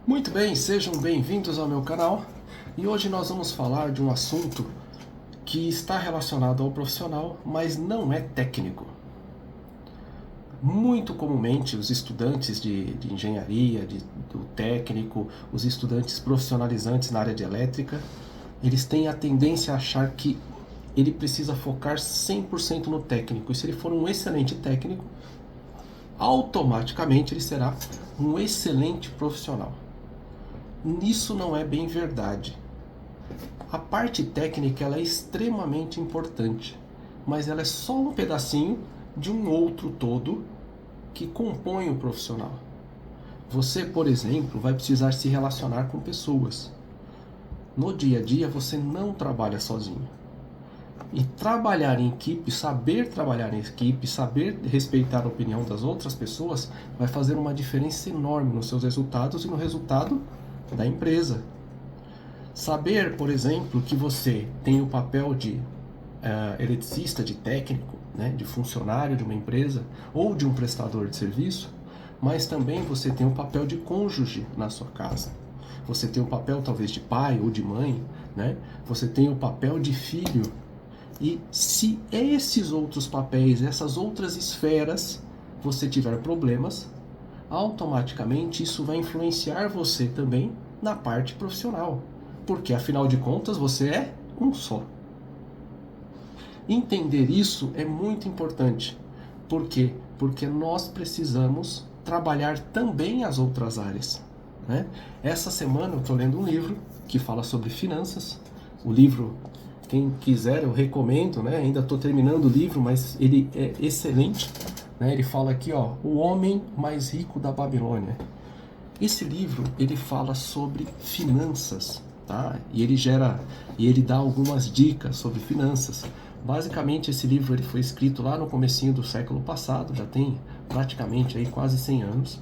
Muito bem, sejam bem-vindos ao meu canal e hoje nós vamos falar de um assunto que está relacionado ao profissional, mas não é técnico. Muito comumente os estudantes de engenharia, do técnico, os estudantes profissionalizantes na área de elétrica, eles têm a tendência a achar que ele precisa focar 100% no técnico, e se ele for um excelente técnico, automaticamente ele será um excelente profissional. Nisso não é bem verdade. A parte técnica ela é extremamente importante, mas ela é só um pedacinho de um outro todo que compõe o profissional. Você, por exemplo, vai precisar se relacionar com pessoas. No dia a dia você não trabalha sozinho. E trabalhar em equipe, saber trabalhar em equipe, saber respeitar a opinião das outras pessoas vai fazer uma diferença enorme nos seus resultados e no resultado da empresa. Saber, por exemplo, que você tem o papel de eletricista, de técnico, né, de funcionário de uma empresa ou de um prestador de serviço, mas também você tem o papel de cônjuge na sua casa. Você tem o papel talvez de pai ou de mãe, né? Você tem o papel de filho. E se esses outros papéis, essas outras esferas, você tiver problemas, automaticamente isso vai influenciar você também na parte profissional. Porque afinal de contas você é um só. Entender isso é muito importante. Por quê? Porque nós precisamos trabalhar também as outras áreas. Né? Essa semana eu estou lendo um livro que fala sobre finanças. O livro, quem quiser, eu recomendo, né? Ainda estou terminando o livro, mas ele é excelente. Né? Ele fala aqui, ó, O Homem Mais Rico da Babilônia. Esse livro ele fala sobre finanças, tá? E ele dá algumas dicas sobre finanças. Basicamente esse livro ele foi escrito lá no comecinho do século passado, já tem praticamente aí quase 100 anos,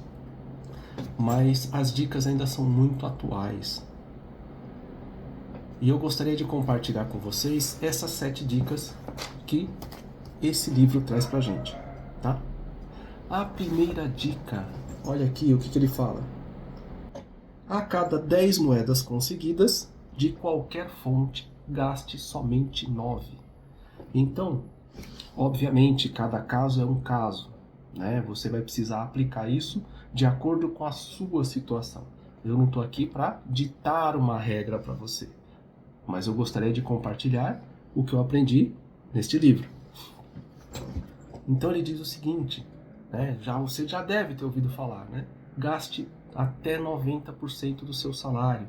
mas as dicas ainda são muito atuais. E eu gostaria de compartilhar com vocês essas 7 dicas que esse livro traz pra gente, tá? A primeira dica, olha aqui o que ele fala. A cada 10 moedas conseguidas, de qualquer fonte, gaste somente 9. Então, obviamente, cada caso é um caso. Né? Você vai precisar aplicar isso de acordo com a sua situação. Eu não estou aqui para ditar uma regra para você, mas eu gostaria de compartilhar o que eu aprendi neste livro. Então ele diz o seguinte, né? Você já deve ter ouvido falar, né? Gaste até 90% do seu salário.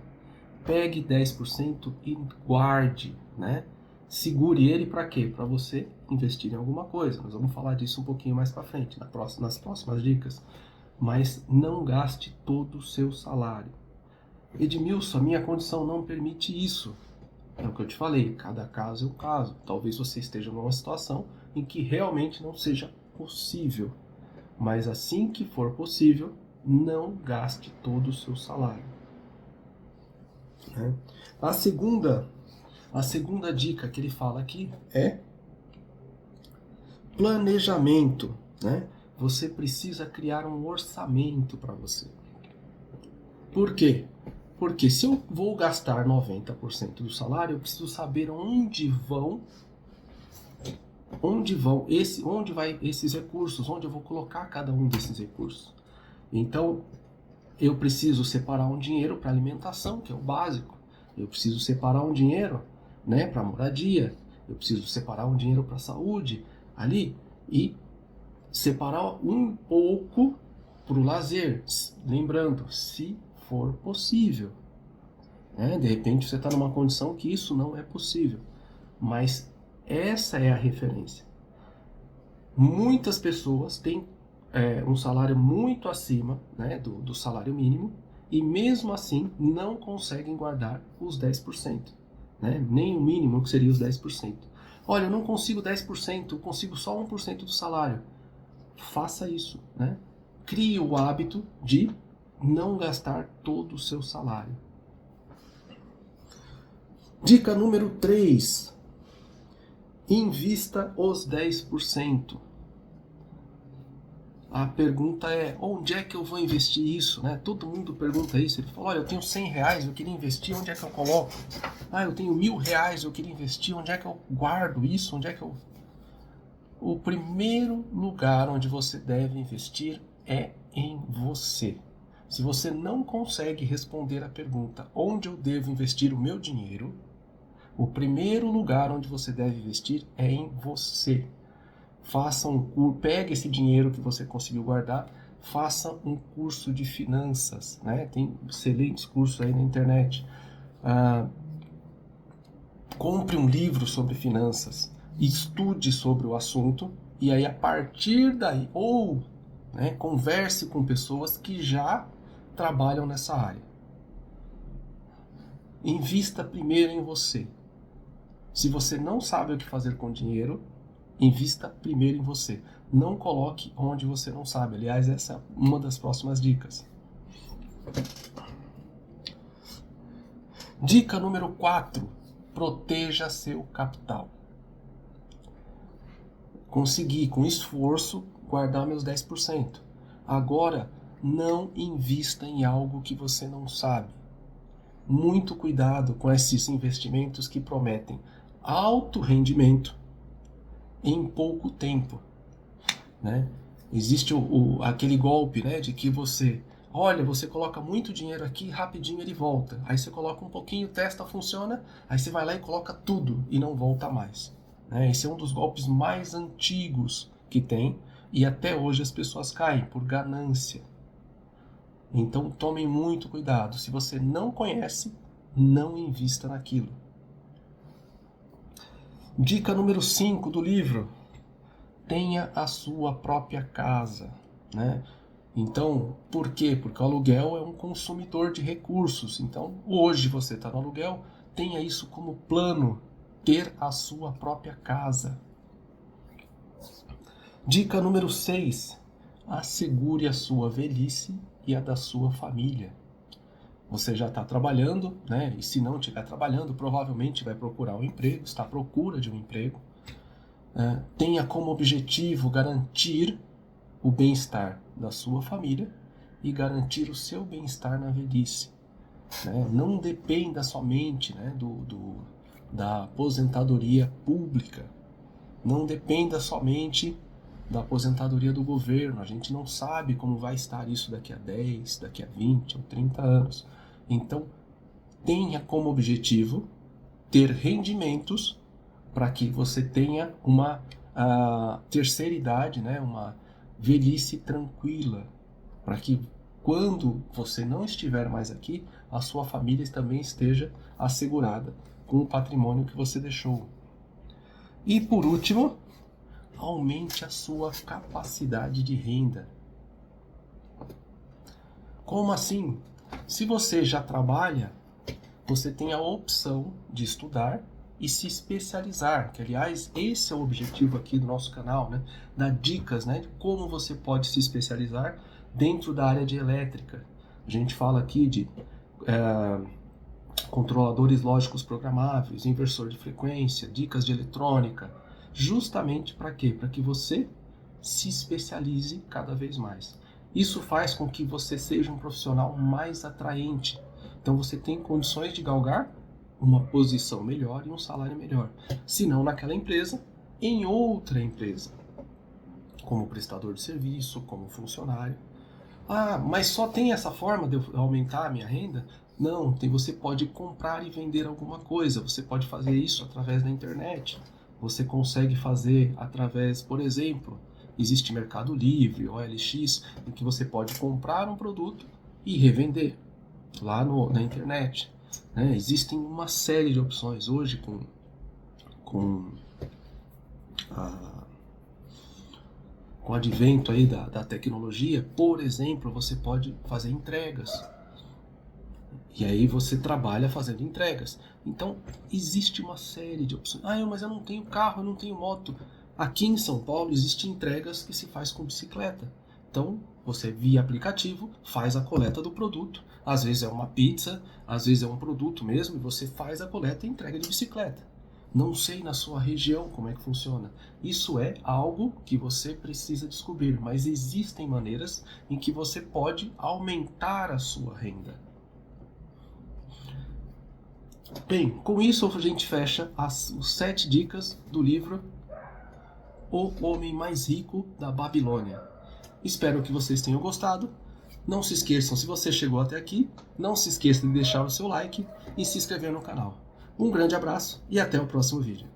Pegue 10% e guarde, né? Segure ele para quê? Para você investir em alguma coisa. Nós vamos falar disso um pouquinho mais para frente, nas próximas dicas. Mas não gaste todo o seu salário. Edmilson, a minha condição não permite isso. É o que eu te falei, cada caso é um caso. Talvez você esteja numa situação em que realmente não seja possível. Mas assim que for possível, não gaste todo o seu salário. Né? A segunda dica que ele fala aqui é planejamento. Né? Você precisa criar um orçamento para você. Por quê? Porque se eu vou gastar 90% do salário, eu preciso saber onde vai esses recursos, onde eu vou colocar cada um desses recursos. Então, eu preciso separar um dinheiro para alimentação, que é o básico. Eu preciso separar um dinheiro, né, para moradia. Eu preciso separar um dinheiro para saúde ali e separar um pouco para o lazer. Lembrando, se for possível. Né? De repente você está numa condição que isso não é possível. Mas essa é a referência. Muitas pessoas têm um salário muito acima, né, do salário mínimo e mesmo assim não conseguem guardar os 10%. Né? Nem o mínimo que seria os 10%. Olha, eu não consigo 10%, eu consigo só 1% do salário. Faça isso. Né? Crie o hábito de não gastar todo o seu salário. Dica número 3. Invista os 10%. a pergunta é, onde é que eu vou investir isso? Né? Todo mundo pergunta isso. Ele fala, olha, eu tenho 100 reais, eu queria investir, onde é que eu coloco? Ah, eu tenho 1.000 reais, eu queria investir, onde é que eu guardo isso? Onde é que eu... O primeiro lugar onde você deve investir é em você. Se você não consegue responder a pergunta, onde eu devo investir o meu dinheiro, o primeiro lugar onde você deve investir é em você. Faça um curso, pegue esse dinheiro que você conseguiu guardar, faça um curso de finanças, né? Tem excelentes cursos aí na internet. Compre um livro sobre finanças, estude sobre o assunto e aí a partir daí, ou converse com pessoas que já trabalham nessa área. Invista primeiro em você. Se você não sabe o que fazer com dinheiro, invista primeiro em você. Não coloque onde você não sabe. Aliás, essa é uma das próximas dicas. Dica número 4. Proteja seu capital. Consegui, com esforço, guardar meus 10%. Agora, não invista em algo que você não sabe. Muito cuidado com esses investimentos que prometem alto rendimento em pouco tempo, né? Existe aquele golpe, né, de que você coloca muito dinheiro aqui, rapidinho ele volta. Aí você coloca um pouquinho, testa, funciona, aí você vai lá e coloca tudo e não volta mais. Né? Esse é um dos golpes mais antigos que tem e até hoje as pessoas caem por ganância. Então tomem muito cuidado. Se você não conhece, não invista naquilo. Dica número 5 do livro. Tenha a sua própria casa, né? Então, por quê? Porque o aluguel é um consumidor de recursos. Então, hoje você está no aluguel, tenha isso como plano, ter a sua própria casa. Dica número 6. Assegure a sua velhice e a da sua família. Você já está trabalhando, né? E se não estiver trabalhando, provavelmente vai procurar um emprego, está à procura de um emprego. Tenha como objetivo garantir o bem-estar da sua família e garantir o seu bem-estar na velhice. Né? Não dependa somente, né, da aposentadoria pública. Não dependa somente da aposentadoria do governo. A gente não sabe como vai estar isso daqui a 10, daqui a 20 ou 30 anos. Então, tenha como objetivo ter rendimentos para que você tenha uma terceira idade, né, uma velhice tranquila, para que quando você não estiver mais aqui, a sua família também esteja assegurada com o patrimônio que você deixou. E por último, aumente a sua capacidade de renda. Como assim? Se você já trabalha, você tem a opção de estudar e se especializar, que aliás esse é o objetivo aqui do nosso canal, né? Dar dicas, né, de como você pode se especializar dentro da área de elétrica. A gente fala aqui de controladores lógicos programáveis, inversor de frequência, dicas de eletrônica, justamente para quê? Para que você se especialize cada vez mais. Isso faz com que você seja um profissional mais atraente. Então você tem condições de galgar uma posição melhor e um salário melhor. Se não naquela empresa, em outra empresa. Como prestador de serviço, como funcionário. Ah, mas só tem essa forma de eu aumentar a minha renda? Não, você pode comprar e vender alguma coisa. Você pode fazer isso através da internet. Você consegue fazer através, por exemplo, existe Mercado Livre, OLX, em que você pode comprar um produto e revender lá na internet. Né? Existem uma série de opções hoje com o advento aí da tecnologia. Por exemplo, você pode fazer entregas. E aí você trabalha fazendo entregas. Então, existe uma série de opções. Mas eu não tenho carro, eu não tenho moto. Aqui em São Paulo existem entregas que se faz com bicicleta. Então, você via aplicativo, faz a coleta do produto. Às vezes é uma pizza, às vezes é um produto mesmo, e você faz a coleta e entrega de bicicleta. Não sei na sua região como é que funciona. Isso é algo que você precisa descobrir, mas existem maneiras em que você pode aumentar a sua renda. Bem, com isso a gente fecha as 7 dicas do livro O Homem Mais Rico da Babilônia. Espero que vocês tenham gostado. Não se esqueçam, se você chegou até aqui, não se esqueça de deixar o seu like e se inscrever no canal. Um grande abraço e até o próximo vídeo.